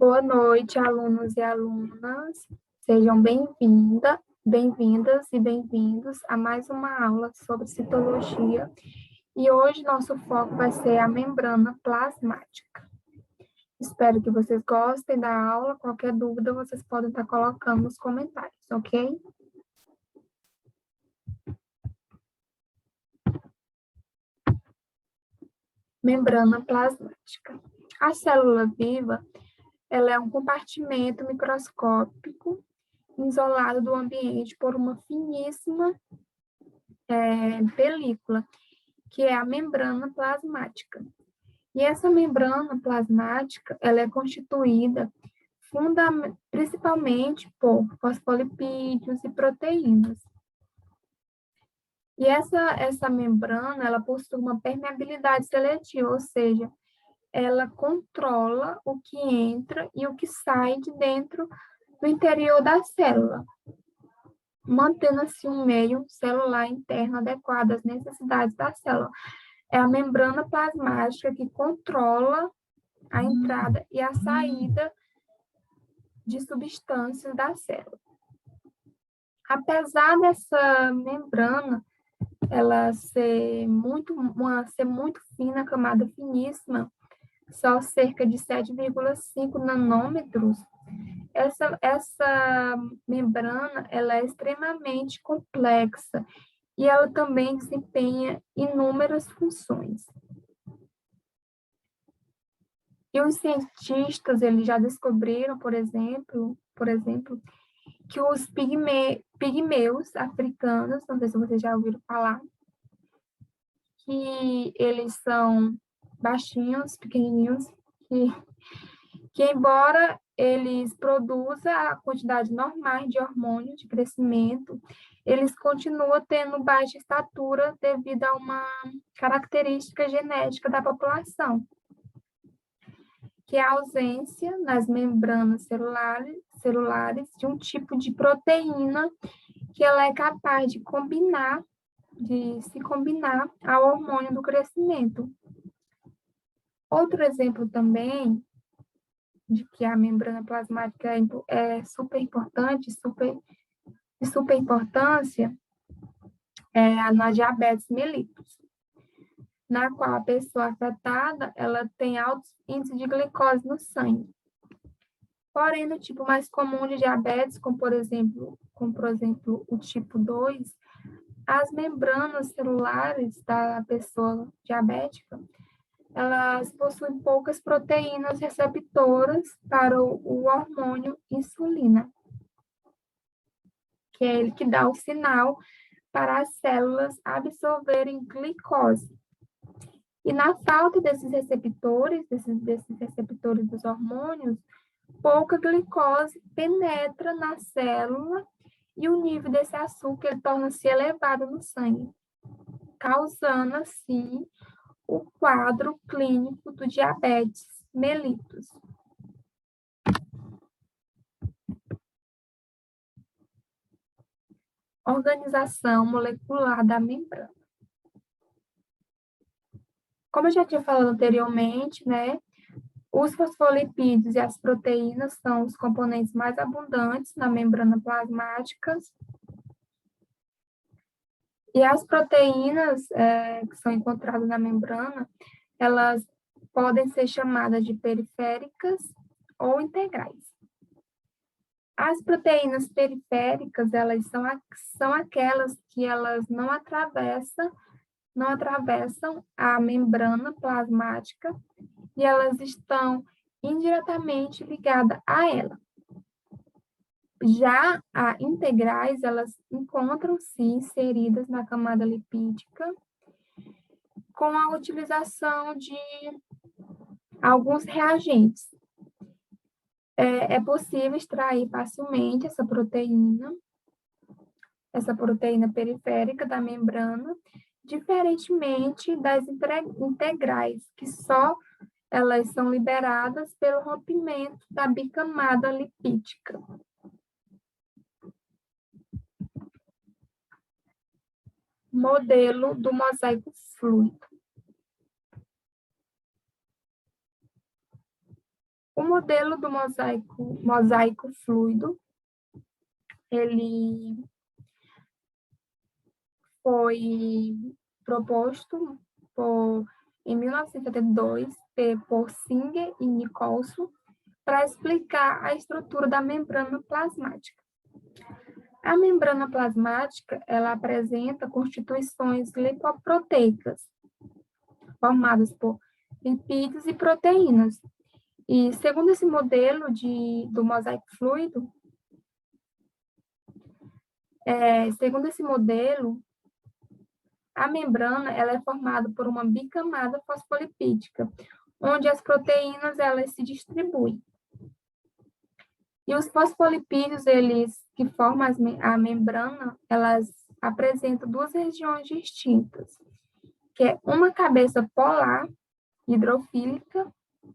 Boa noite, alunos e alunas. Sejam bem-vindas e bem-vindos a mais uma aula sobre citologia. E hoje nosso foco vai ser a membrana plasmática. Espero que vocês gostem da aula. Qualquer dúvida, vocês podem estar colocando nos comentários, ok? Membrana plasmática. A célula viva, ela é um compartimento microscópico isolado do ambiente por uma finíssima película, que é a membrana plasmática. E essa membrana plasmática, ela é constituída principalmente por fosfolipídios e proteínas. E essa membrana, ela possui uma permeabilidade seletiva, ou seja, ela controla o que entra e o que sai de dentro do interior da célula, mantendo assim um meio celular interno adequado às necessidades da célula. É a membrana plasmática que controla a entrada e a saída de substâncias da célula. Apesar dessa membrana ela ser muito fina, camada finíssima, só cerca de 7,5 nanômetros, essa membrana ela é extremamente complexa e ela também desempenha inúmeras funções. E os cientistas, eles já descobriram, por exemplo, que os pigmeus africanos, não sei se vocês já ouviram falar, que eles são baixinhos, pequenininhos, que embora eles produzam a quantidade normal de hormônio de crescimento, eles continuam tendo baixa estatura devido a uma característica genética da população, que é a ausência nas membranas celulares de um tipo de proteína que ela é capaz de se combinar ao hormônio do crescimento. Outro exemplo também de que a membrana plasmática é super importante, de super importância, é na diabetes mellitus, na qual a pessoa afetada, ela tem altos índices de glicose no sangue. Porém, no tipo mais comum de diabetes, como por exemplo, o tipo 2, as membranas celulares da pessoa diabética, elas possuem poucas proteínas receptoras para o hormônio insulina, que é ele que dá o sinal para as células absorverem glicose. E na falta desses receptores dos hormônios, pouca glicose penetra na célula e o nível desse açúcar torna-se elevado no sangue, causando assim o quadro clínico do diabetes mellitus. Organização molecular da membrana. Como eu já tinha falado anteriormente, né, os fosfolipídios e as proteínas são os componentes mais abundantes na membrana plasmática. E as proteínas que são encontradas na membrana, elas podem ser chamadas de periféricas ou integrais. As proteínas periféricas, elas são aquelas que elas não atravessam a membrana plasmática e elas estão indiretamente ligadas a ela. Já as integrais, elas encontram-se inseridas na camada lipídica com a utilização de alguns reagentes. É possível extrair facilmente essa proteína periférica da membrana, diferentemente das integrais, que só elas são liberadas pelo rompimento da bicamada lipídica. Modelo do mosaico fluido. O modelo do mosaico fluido, ele foi proposto em 1972 por Singer e Nicholson para explicar a estrutura da membrana plasmática. A membrana plasmática, ela apresenta constituições lipoproteicas, formadas por lipídios e proteínas. E, segundo esse modelo do mosaico fluido, a membrana ela é formada por uma bicamada fosfolipídica, onde as proteínas elas se distribuem. E os fosfolipídios, eles que formam a membrana, elas apresentam duas regiões distintas, que é uma cabeça polar, hidrofílica,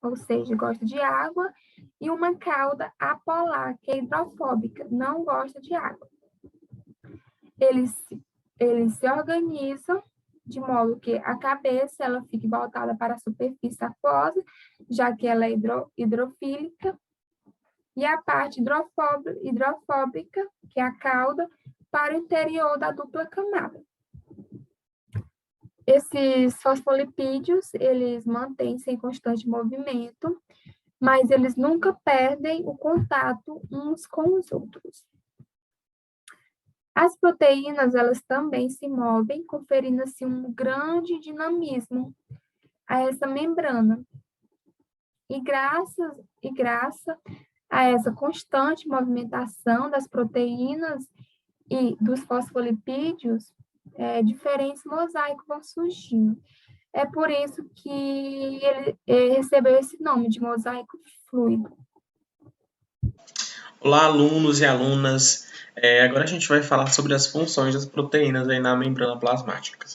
ou seja, gosta de água, e uma cauda apolar, que é hidrofóbica, não gosta de água. Eles se organizam de modo que a cabeça ela fique voltada para a superfície aquosa, já que ela é hidrofílica, e a parte hidrofóbica, que é a cauda, para o interior da dupla camada. Esses fosfolipídios, eles mantêm-se em constante movimento, mas eles nunca perdem o contato uns com os outros. As proteínas, elas também se movem, conferindo assim um grande dinamismo a essa membrana. E graças a essa constante movimentação das proteínas e dos fosfolipídios, diferentes mosaicos vão surgindo. É por isso que ele recebeu esse nome de mosaico fluido. Olá, alunos e alunas. Agora a gente vai falar sobre as funções das proteínas aí na membrana plasmática.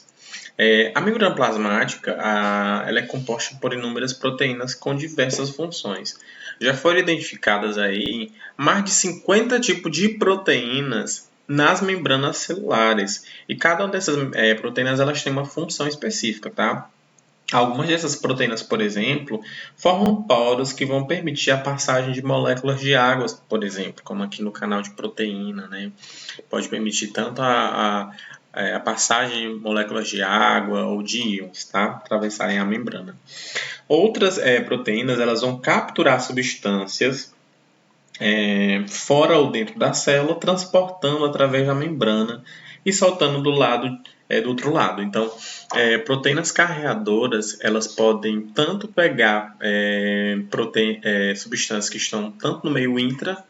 A membrana plasmática ela é composta por inúmeras proteínas com diversas funções. Já foram identificadas aí mais de 50 tipos de proteínas nas membranas celulares. E cada uma dessas proteínas elas tem uma função específica, tá? Algumas dessas proteínas, por exemplo, formam poros que vão permitir a passagem de moléculas de água, por exemplo, como aqui no canal de proteína, né? Pode permitir tanto a passagem de moléculas de água ou de íons, tá? Atravessarem a membrana. Outras proteínas elas vão capturar substâncias fora ou dentro da célula, transportando através da membrana e soltando do outro lado. Então, proteínas carreadoras, elas podem tanto pegar substâncias que estão tanto no meio intra,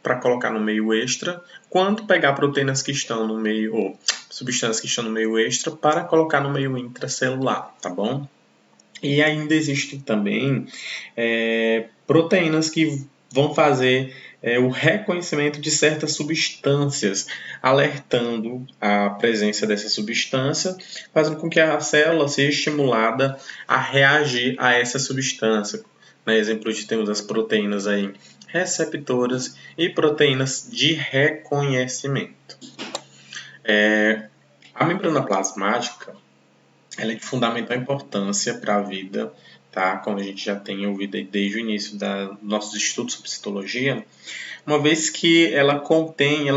para colocar no meio extra, quanto pegar proteínas que estão no meio, ou substâncias que estão no meio extra, para colocar no meio intracelular, tá bom? E ainda existem também proteínas que vão fazer o reconhecimento de certas substâncias, alertando a presença dessa substância, fazendo com que a célula seja estimulada a reagir a essa substância. Na exemplo de temos as proteínas aí receptoras e proteínas de reconhecimento. A membrana plasmática ela é de fundamental importância para a vida, tá? Como a gente já tem ouvido desde o início dos nossos estudos sobre citologia, uma vez que ela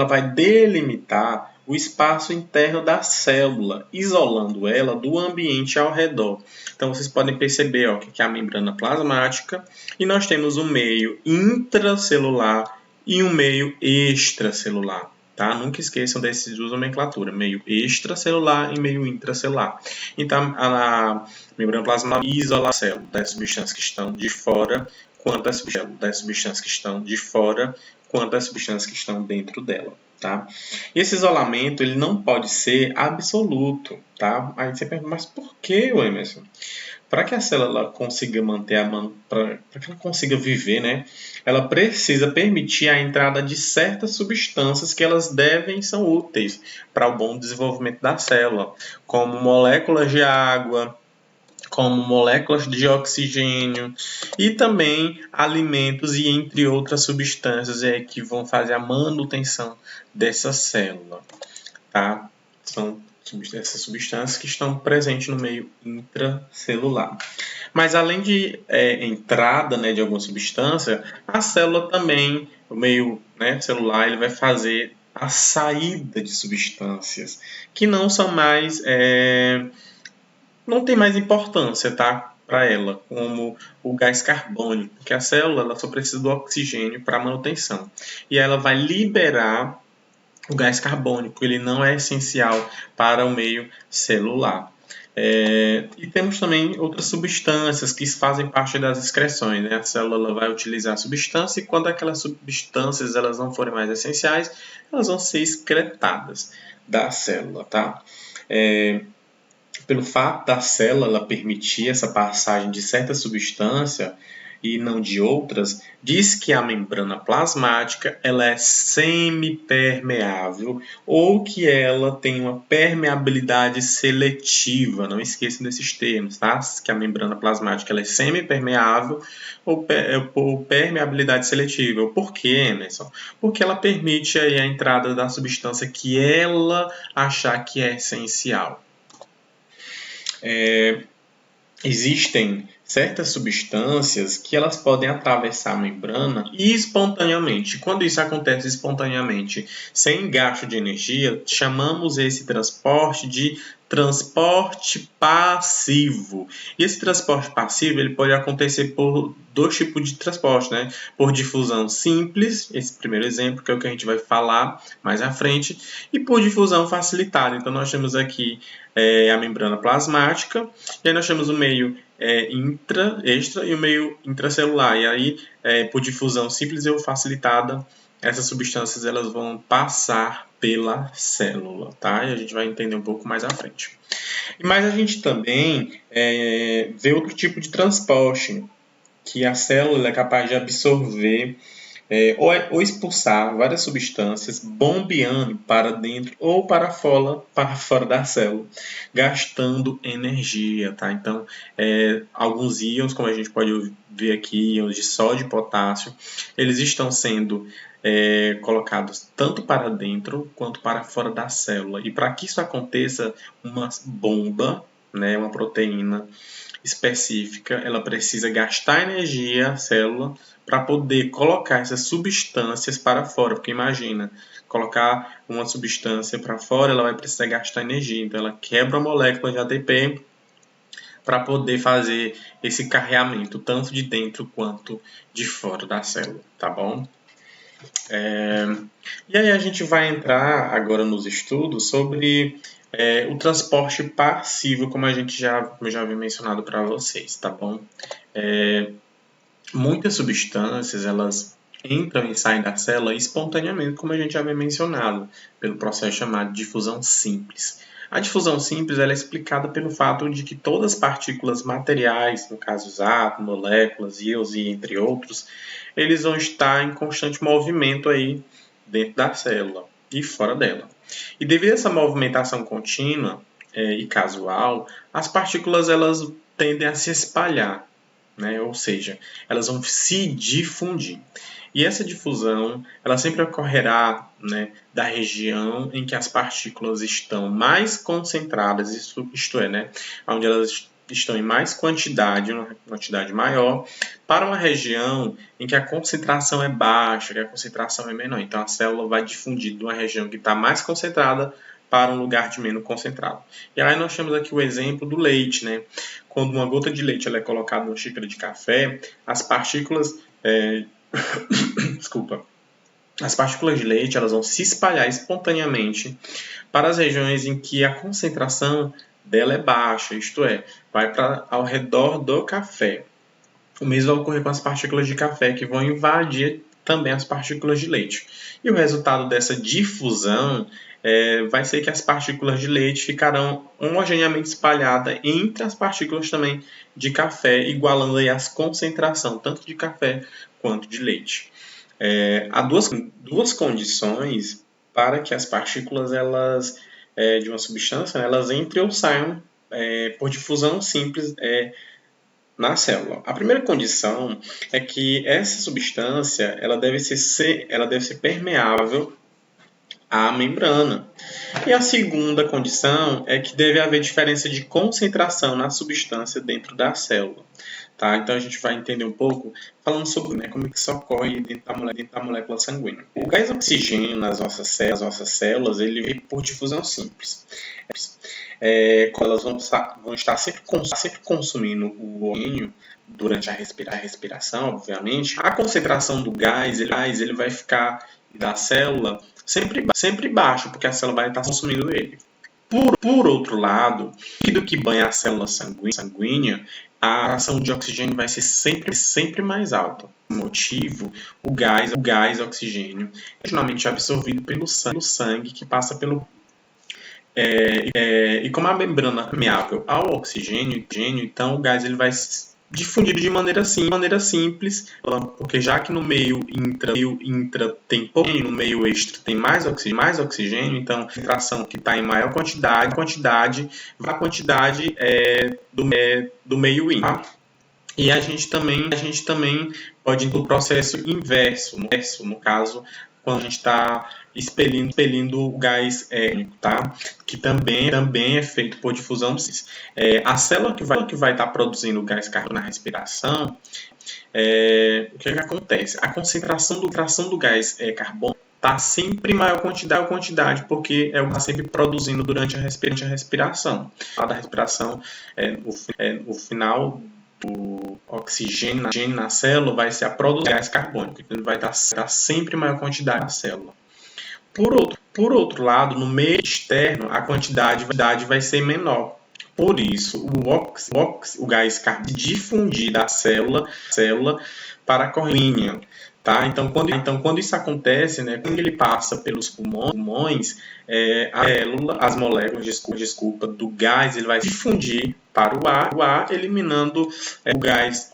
vai delimitar o espaço interno da célula, isolando ela do ambiente ao redor. Então, vocês podem perceber que é a membrana plasmática e nós temos um meio intracelular e um meio extracelular. Tá? Nunca esqueçam desses duas nomenclaturas, meio extracelular e meio intracelular. Então, a membrana plasmática isola a célula das substâncias que estão de fora, quanto as substâncias que estão de fora, quanto as substâncias que estão dentro dela. Tá? E esse isolamento ele não pode ser absoluto. Tá? Aí você pergunta, mas por que, Emerson? Para que a célula consiga para que ela consiga viver, né, ela precisa permitir a entrada de certas substâncias que elas são úteis para o bom desenvolvimento da célula, como moléculas de água, como moléculas de oxigênio e também alimentos e entre outras substâncias que vão fazer a manutenção dessa célula, tá? São essas substâncias que estão presentes no meio intracelular. Mas além de entrada, né, de alguma substância, a célula também, o meio, né, celular, ele vai fazer a saída de substâncias que não são mais, não tem mais importância, tá, para ela, como o gás carbônico, porque a célula ela só precisa do oxigênio para manutenção e ela vai liberar o gás carbônico, ele não é essencial para o meio celular. E temos também outras substâncias que fazem parte das excreções, né? A célula vai utilizar a substância e quando aquelas substâncias elas não forem mais essenciais, elas vão ser excretadas da célula, tá? Pelo fato da célula permitir essa passagem de certa substância e não de outras, diz que a membrana plasmática ela é semipermeável ou que ela tem uma permeabilidade seletiva. Não esqueçam desses termos, tá? Que a membrana plasmática ela é semipermeável ou permeabilidade seletiva. Por quê, Emerson? Porque ela permite aí a entrada da substância que ela achar que é essencial. Existem certas substâncias que elas podem atravessar a membrana e espontaneamente. Quando isso acontece espontaneamente, sem gasto de energia, chamamos esse transporte de transporte passivo. E esse transporte passivo ele pode acontecer por dois tipos de transporte, né? Por difusão simples, esse primeiro exemplo, que é o que a gente vai falar mais à frente, e por difusão facilitada. Então, nós temos aqui a membrana plasmática, e aí nós temos o meio extra e o meio intracelular. E aí, por difusão simples ou facilitada, essas substâncias elas vão passar pela célula, tá? E a gente vai entender um pouco mais à frente. Mas a gente também vê outro tipo de transporte, que a célula é capaz de absorver ou expulsar várias substâncias, bombeando para dentro ou para fora da célula, gastando energia, tá? Então, alguns íons, como a gente pode ver aqui, íons de sódio e potássio, eles estão sendo colocados tanto para dentro quanto para fora da célula. E para que isso aconteça, uma bomba, né, uma proteína específica, ela precisa gastar energia, a célula, para poder colocar essas substâncias para fora. Porque imagina, colocar uma substância para fora, ela vai precisar gastar energia. Então, ela quebra a molécula de ATP para poder fazer esse carreamento, tanto de dentro quanto de fora da célula, tá bom? E aí a gente vai entrar agora nos estudos sobre o transporte passivo, como eu já havia mencionado para vocês, tá bom? Muitas substâncias, elas entram e saem da célula espontaneamente, como a gente já havia mencionado, pelo processo chamado de difusão simples. A difusão simples ela é explicada pelo fato de que todas as partículas materiais, no caso os átomos, moléculas, íons e entre outros, eles vão estar em constante movimento aí dentro da célula e fora dela. E devido a essa movimentação contínua e casual, as partículas elas tendem a se espalhar, né? Ou seja, elas vão se difundir. E essa difusão, ela sempre ocorrerá, né, da região em que as partículas estão mais concentradas, isto é, né, onde elas estão em mais quantidade, uma quantidade maior, para uma região em que a concentração é baixa, que a concentração é menor. Então, a célula vai difundir de uma região que está mais concentrada para um lugar de menos concentrado. E aí nós temos aqui o exemplo do leite, né? Quando uma gota de leite ela é colocada numa xícara de café, as partículas desculpa, as partículas de leite elas vão se espalhar espontaneamente para as regiões em que a concentração dela é baixa, isto é, vai para ao redor do café. O mesmo vai ocorrer com as partículas de café, que vão invadir também as partículas de leite. E o resultado dessa difusão vai ser que as partículas de leite ficarão homogeneamente espalhadas entre as partículas também de café, igualando aí as concentração tanto de café quanto de leite. Há duas condições para que as partículas elas, de uma substância elas entrem ou saiam por difusão simples na célula. A primeira condição é que essa substância ela deve ser permeável à membrana. E a segunda condição é que deve haver diferença de concentração na substância dentro da célula. Tá? Então a gente vai entender um pouco falando sobre, né, como é que isso ocorre dentro da molécula sanguínea. O gás oxigênio nas nossas células ele vem por difusão simples. Quando elas vão estar sempre consumindo o oxigênio durante a respiração, obviamente, a concentração do gás ele vai ficar da célula sempre baixo, porque a célula vai estar consumindo ele. Por outro lado, do que banha a célula sanguínea, a ação de oxigênio vai ser sempre mais alta. Por motivo, o gás oxigênio é finalmente absorvido pelo sangue que passa pelo e como a membrana é permeável ao oxigênio, então o gás ele vai difundido de maneira simples, porque já que no meio intra tem pouco, no meio extra tem mais oxigênio, então a concentração que está em maior quantidade vai a quantidade do meio intra. E a gente também pode ir para o processo inverso, no caso, quando a gente está expelindo o gás tá? Que também é feito por difusão. A célula que vai estar produzindo o gás carbônico na respiração, o que acontece? A concentração do gás carbônico está sempre em maior quantidade, porque é o que está sempre produzindo durante a respiração. A da respiração, o final do oxigênio na célula vai ser a produção de gás carbônico, então ele vai estar sempre em maior quantidade na célula. Por outro lado, no meio externo, a quantidade vai ser menor. Por isso, o gás carbônico difundir da célula para a corrente. Tá? Então, quando isso acontece, né, quando ele passa pelos pulmões, as moléculas do gás ele vai difundir para o ar eliminando o gás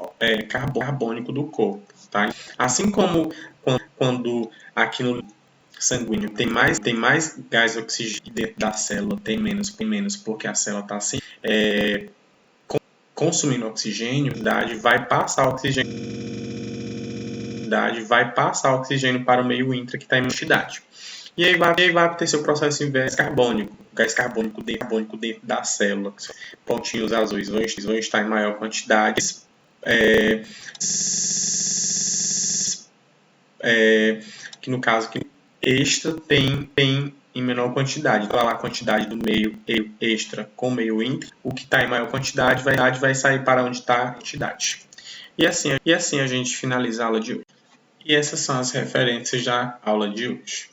carbônico do corpo. Tá? Assim como quando aqui no sanguíneo tem mais gás oxigênio dentro da célula, tem menos porque a célula está assim, consumindo oxigênio, vai passar oxigênio para o meio intra que está em quantidade. E aí vai acontecer o processo inverso carbônico. O gás carbônico dentro da célula, pontinhos azuis vão estar em maior quantidade. Que no caso que extra tem em menor quantidade. Então, a quantidade do meio extra com meio intra, o que está em maior quantidade vai sair para onde está a quantidade. E assim a gente finaliza a aula de hoje. E essas são as referências da aula de hoje.